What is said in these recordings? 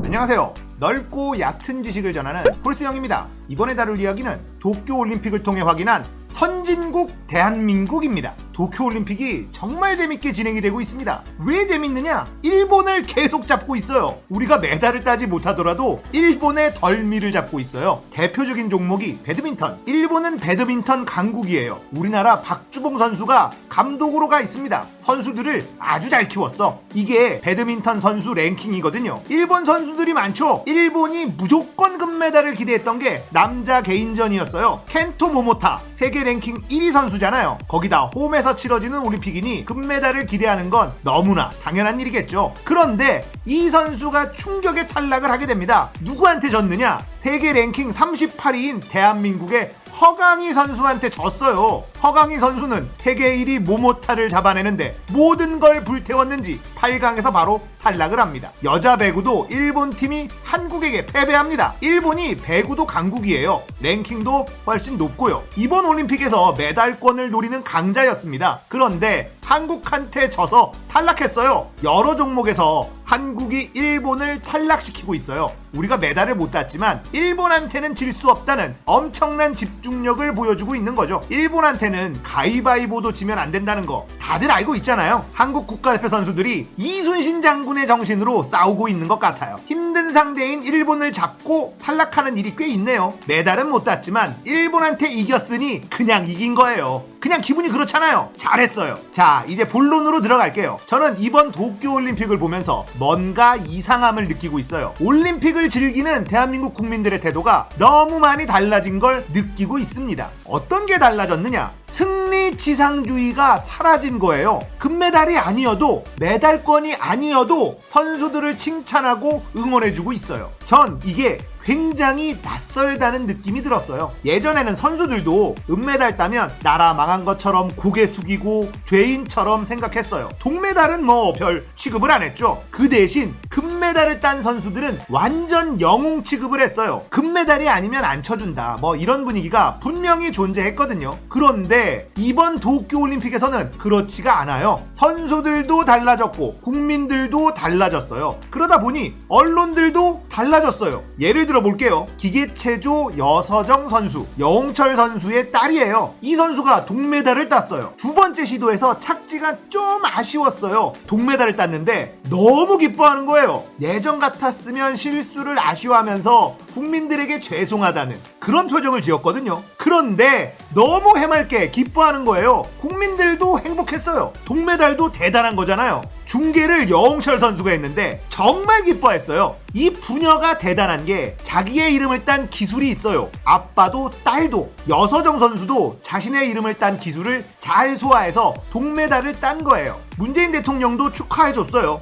안녕하세요. 넓고 얕은 지식을 전하는 폴스형입니다. 이번에 다룰 이야기는 도쿄올림픽을 통해 확인한 선진국 대한민국입니다. 도쿄올림픽이 정말 재밌게 진행이 되고 있습니다. 왜 재밌느냐? 일본을 계속 잡고 있어요. 우리가 메달을 따지 못하더라도 일본의 덜미를 잡고 있어요. 대표적인 종목이 배드민턴. 일본은 배드민턴 강국이에요. 우리나라 박주봉 선수가 감독으로 가 있습니다. 선수들을 아주 잘 키웠어. 이게 배드민턴 선수 랭킹이거든요. 일본 선수들이 많죠. 일본이 무조건 금메달을 기대했던 게 남자 개인전이었어요. 켄토 모모타 세계 랭킹 1위 선수잖아요. 거기다 홈에서 치러지는 올림픽이니 금메달을 기대하는 건 너무나 당연한 일이겠죠. 그런데 이 선수가 충격의 탈락을 하게 됩니다. 누구한테 졌느냐? 세계 랭킹 38위인 대한민국의 허강희 선수한테 졌어요. 허강희 선수는 세계 1위 모모타를 잡아내는데 모든 걸 불태웠는지 8강에서 바로 탈락을 합니다. 여자 배구도 일본 팀이 한국에게 패배합니다. 일본이 배구도 강국이에요. 랭킹도 훨씬 높고요. 이번 올림픽에서 메달권을 노리는 강자였습니다. 그런데 한국한테 져서 탈락했어요. 여러 종목에서 한국이 일본을 탈락시키고 있어요. 우리가 메달을 못 땄지만 일본한테는 질 수 없다는 엄청난 집중력을 보여주고 있는 거죠. 일본한테는 가위바위보도 지면 안 된다는 거 다들 알고 있잖아요. 한국 국가대표 선수들이 이순신 장군의 정신으로 싸우고 있는 것 같아요. 힘든 상대인 일본을 잡고 탈락하는 일이 꽤 있네요. 메달은 못 땄지만 일본한테 이겼으니 그냥 이긴 거예요. 그냥 기분이 그렇잖아요. 잘했어요. 자, 이제 본론으로 들어갈게요. 저는 이번 도쿄올림픽을 보면서 뭔가 이상함을 느끼고 있어요. 올림픽을 즐기는 대한민국 국민들의 태도가 너무 많이 달라진 걸 느끼고 있습니다. 어떤 게 달라졌느냐? 승리지상주의가 사라진 거예요. 금메달이 아니어도 메달권이 아니어도 선수들을 칭찬하고 응원해주고 있어요. 전 이게 굉장히 낯설다는 느낌이 들었어요. 예전에는 선수들도 은메달 따면 나라 망한 것처럼 고개 숙이고 죄인처럼 생각했어요. 동메달은 뭐 별 취급을 안 했죠. 그 대신 금메달을 딴 선수들은 완전 영웅 취급을 했어요. 금메달이 아니면 안 쳐준다, 뭐 이런 분위기가 분명히 존재했거든요. 그런데 이번 도쿄올림픽에서는 그렇지가 않아요. 선수들도 달라졌고 국민들도 달라졌어요. 그러다 보니 언론들도 달라졌어요. 예를 들어 볼게요. 기계체조 여서정 선수, 여홍철 선수의 딸이에요. 이 선수가 동메달을 땄어요. 두 번째 시도에서 착지가 좀 아쉬웠어요. 동메달을 땄는데 너무 기뻐하는 거예요. 예전 같았으면 실수를 아쉬워하면서 국민들에게 죄송하다는 그런 표정을 지었거든요. 그런데 너무 해맑게 기뻐하는 거예요. 국민들도 행복했어요. 동메달도 대단한 거잖아요. 중계를 여홍철 선수가 했는데 정말 기뻐했어요. 이 부녀가 대단한 게 자기의 이름을 딴 기술이 있어요. 아빠도 딸도. 여서정 선수도 자신의 이름을 딴 기술을 잘 소화해서 동메달을 딴 거예요. 문재인 대통령도 축하해줬어요.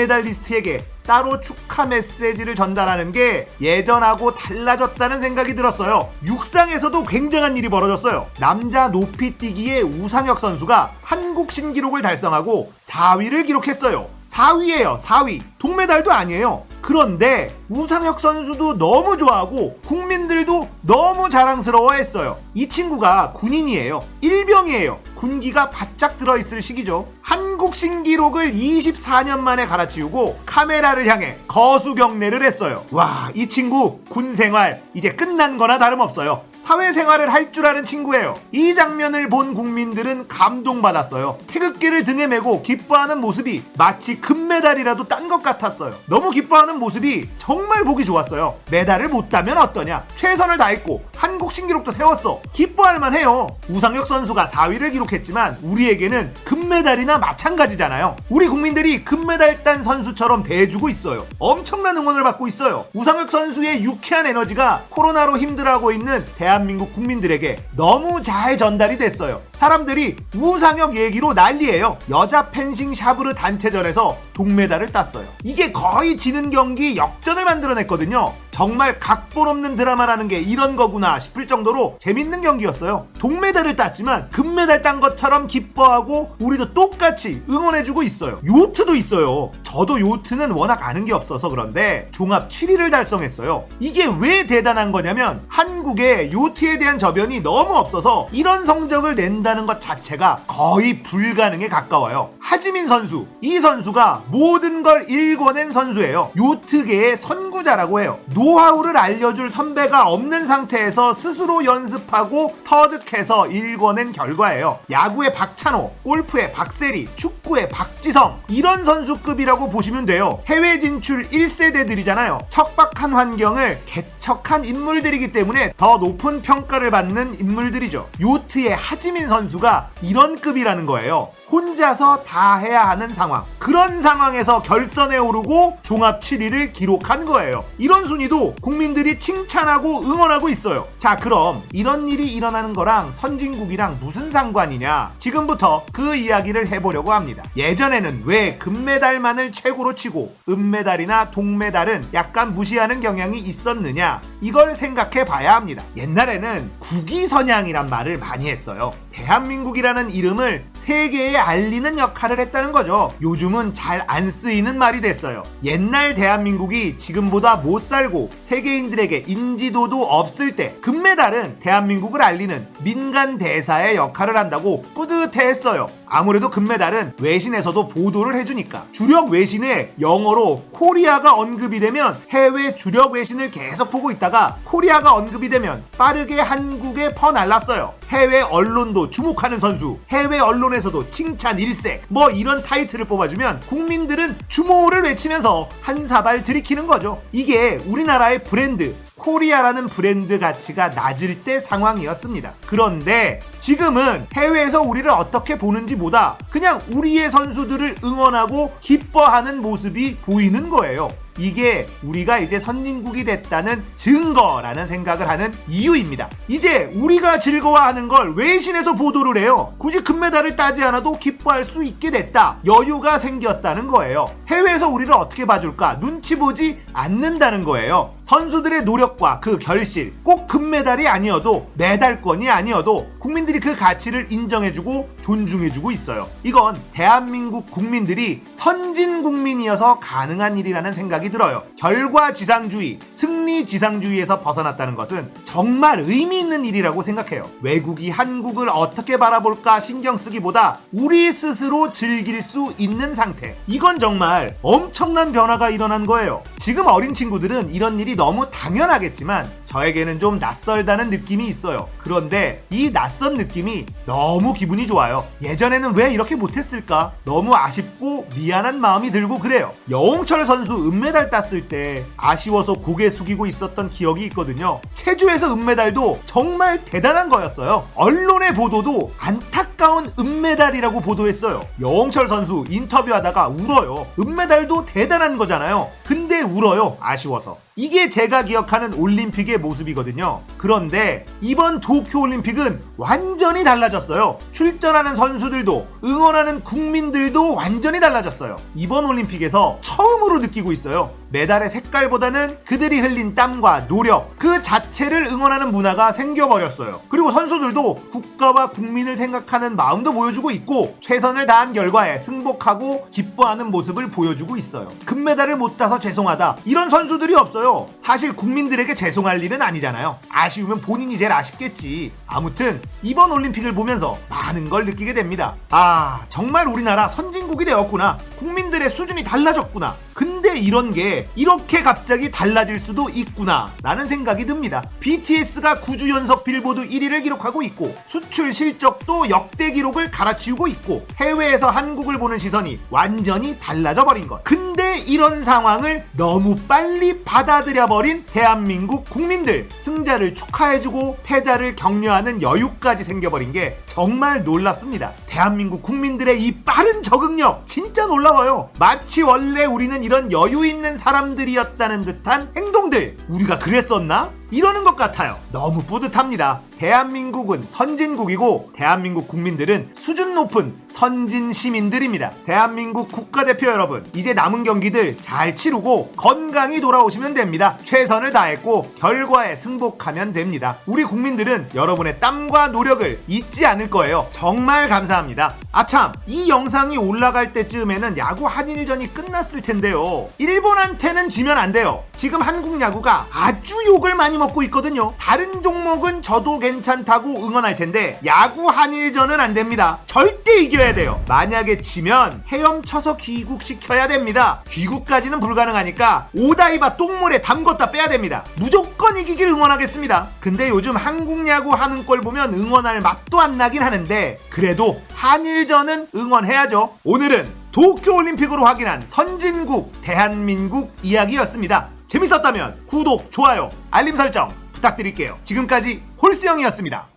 동메달리스트에게 따로 축하 메시지를 전달하는 게 예전하고 달라졌다는 생각이 들었어요. 육상에서도 굉장한 일이 벌어졌어요. 남자 높이뛰기의 우상혁 선수가 한국 신기록을 달성하고 4위를 기록했어요. 4위예요. 4위. 동메달도 아니에요. 그런데 우상혁 선수도 너무 좋아하고 국민들도 너무 자랑스러워했어요. 이 친구가 군인이에요. 일병이에요. 군기가 바짝 들어있을 시기죠. 한국 신기록을 24년 만에 갈아치우고 카메라를 향해 거수경례를 했어요. 와, 이 친구 군생활 이제 끝난 거나 다름없어요. 사회생활을 할 줄 아는 친구예요. 이 장면을 본 국민들은 감동받았어요. 태극기를 등에 메고 기뻐하는 모습이 마치 금메달이라도 딴 것 같았어요. 너무 기뻐하는 모습이 정말 보기 좋았어요. 메달을 못 따면 어떠냐? 최선을 다했고 한국 신기록도 세웠어. 기뻐할 만해요. 우상혁 선수가 4위를 기록했지만 우리에게는 금메달이나 마찬가지잖아요. 우리 국민들이 금메달 딴 선수처럼 대해주고 있어요. 엄청난 응원을 받고 있어요. 우상혁 선수의 유쾌한 에너지가 코로나로 힘들어하고 있는 대한민국 국민들에게 너무 잘 전달이 됐어요. 사람들이 우상혁 얘기로 난리예요. 여자 펜싱 샤브르 단체전에서 동메달을 땄어요. 이게 거의 지는 경기 역전을 만들어냈거든요. 정말 각본 없는 드라마라는 게 이런 거구나 싶을 정도로 재밌는 경기였어요. 동메달을 땄지만 금메달 딴 것처럼 기뻐하고 우리도 똑같이 응원해주고 있어요. 요트도 있어요. 저도 요트는 워낙 아는 게 없어서 그런데 종합 7위를 달성했어요. 이게 왜 대단한 거냐면 한국에 요트에 대한 저변이 너무 없어서 이런 성적을 낸다는 것 자체가 거의 불가능에 가까워요. 하지민 선수, 이 선수가 모든 걸 일궈낸 선수예요. 요트계의 선구자라고 해요. 노하우를 알려줄 선배가 없는 상태에서 스스로 연습하고 터득해서 일궈낸 결과예요. 야구의 박찬호, 골프의 박세리, 축구의 박지성, 이런 선수급이라고 보시면 돼요. 해외 진출 1세대들이잖아요. 척박한 환경을 개척한 인물들이기 때문에 더 높은 평가를 받는 인물들이죠. 요트의 하지민 선수가 이런 급이라는 거예요. 혼자서 다 해야 하는 상황, 그런 상황에서 결선에 오르고 종합 7위를 기록한 거예요. 이런 순위도 국민들이 칭찬하고 응원하고 있어요. 자, 그럼 이런 일이 일어나는 거랑 선진국이랑 무슨 상관이냐? 지금부터 그 이야기를 해보려고 합니다. 예전에는 왜 금메달만을 최고로 치고 은메달이나 동메달은 약간 무시하는 경향이 있었느냐? 이걸 생각해 봐야 합니다. 옛날에는 국위선양이란 말을 많이 했어요. 대한민국이라는 이름을 세계에 알리는 역할을 했다는 거죠. 요즘은 잘 안 쓰이는 말이 됐어요. 옛날 대한민국이 지금보다 못 살고 세계인들에게 인지도도 없을 때 금메달은 대한민국을 알리는 민간 대사의 역할을 한다고 뿌듯해했어요. 아무래도 금메달은 외신에서도 보도를 해주니까. 주력 외신에 영어로 코리아가 언급이 되면 해외 주력 외신을 계속 보고 있다가 코리아가 언급이 되면 빠르게 한국에 퍼날랐어요. 해외 언론도 주목하는 선수, 해외 언론에서도 칭찬 일색, 뭐 이런 타이틀을 뽑아주면 국민들은 주모를 외치면서 한 사발 들이키는 거죠. 이게 우리나라의 브랜드, 코리아라는 브랜드 가치가 낮을 때 상황이었습니다. 그런데 지금은 해외에서 우리를 어떻게 보는지보다 그냥 우리의 선수들을 응원하고 기뻐하는 모습이 보이는 거예요. 이게 우리가 이제 선진국이 됐다는 증거라는 생각을 하는 이유입니다. 이제 우리가 즐거워하는 걸 외신에서 보도를 해요. 굳이 금메달을 따지 않아도 기뻐할 수 있게 됐다. 여유가 생겼다는 거예요. 해외에서 우리를 어떻게 봐줄까? 눈치 보지 않는다는 거예요. 선수들의 노력과 그 결실, 꼭 금메달이 아니어도 메달권이 아니어도 국민들이 그 가치를 인정해주고 존중해주고 있어요. 이건 대한민국 국민들이 선진 국민이어서 가능한 일이라는 생각이 들어요. 결과지상주의, 승리지상주의에서 벗어났다는 것은 정말 의미 있는 일이라고 생각해요. 외국이 한국을 어떻게 바라볼까 신경 쓰기보다 우리 스스로 즐길 수 있는 상태. 이건 정말 엄청난 변화가 일어난 거예요. 지금 어린 친구들은 이런 일이 너무 당연하겠지만 저에게는 좀 낯설다는 느낌이 있어요. 그런데 이 낯선 느낌이 너무 기분이 좋아요. 예전에는 왜 이렇게 못했을까? 너무 아쉽고 미안한 마음이 들고 그래요. 여홍철 선수 은메달 땄을 때 아쉬워서 고개 숙이고 있었던 기억이 있거든요. 체주에서 은메달도 정말 대단한 거였어요. 언론의 보도도 안타까운 은메달이라고 보도했어요. 여홍철 선수 인터뷰하다가 울어요. 은메달도 대단한 거잖아요. 근데 울어요. 아쉬워서. 이게 제가 기억하는 올림픽의 모습이거든요. 그런데 이번 도쿄올림픽은 완전히 달라졌어요. 출전하는 선수들도 응원하는 국민들도 완전히 달라졌어요. 이번 올림픽에서 처음으로 느끼고 있어요. 메달의 색깔보다는 그들이 흘린 땀과 노력, 그 자체를 응원하는 문화가 생겨버렸어요. 그리고 선수들도 국가와 국민을 생각하는 마음도 보여주고 있고 최선을 다한 결과에 승복하고 기뻐하는 모습을 보여주고 있어요. 금메달을 못 따서 죄송하다, 이런 선수들이 없어요. 사실 국민들에게 죄송할 일은 아니잖아요. 아쉬우면 본인이 제일 아쉽겠지. 아무튼 이번 올림픽을 보면서 많은 걸 느끼게 됩니다. 아, 정말 우리나라 선진국이 되었구나. 국민들의 수준이 달라졌구나. 근데 이런 게 이렇게 갑자기 달라질 수도 있구나 라는 생각이 듭니다. BTS가 9주 연속 빌보드 1위를 기록하고 있고 수출 실적도 역대 기록을 갈아치우고 있고 해외에서 한국을 보는 시선이 완전히 달라져 버린 것. 근데 이런 상황을 너무 빨리 받아들여버린 대한민국 국민들, 승자를 축하해주고 패자를 격려하는 여유까지 생겨버린 게 정말 놀랍습니다. 대한민국 국민들의 이 빠른 적응력 진짜 놀라워요. 마치 원래 우리는 이런 여유 있는 사람들이었다는 듯한 행동들, 우리가 그랬었나? 이러는 것 같아요. 너무 뿌듯합니다. 대한민국은 선진국이고 대한민국 국민들은 수준 높은 선진 시민들입니다. 대한민국 국가대표 여러분, 이제 남은 경기들 잘 치르고 건강히 돌아오시면 됩니다. 최선을 다했고 결과에 승복하면 됩니다. 우리 국민들은 여러분의 땀과 노력을 잊지 않을 거예요. 정말 감사합니다. 아참, 이 영상이 올라갈 때쯤에는 야구 한일전이 끝났을 텐데요. 일본한테는 지면 안 돼요. 지금 한국 야구가 아주 욕을 많이 먹고 있거든요. 다른 종목은 저도 괜찮다고 응원할 텐데 야구 한일전은 안 됩니다. 절대 이겨야 돼요. 만약에 지면 헤엄쳐서 귀국시켜야 됩니다. 귀국까지는 불가능하니까 오다이바 똥물에 담궜다 빼야 됩니다. 무조건 이기길 응원하겠습니다. 근데 요즘 한국 야구 하는 걸 보면 응원할 맛도 안 나긴 하는데 그래도 한일전은 응원해야죠. 오늘은 도쿄올림픽으로 확인한 선진국 대한민국 이야기였습니다. 재밌었다면 구독, 좋아요, 알림 설정 부탁드릴게요. 지금까지 홀스형이었습니다.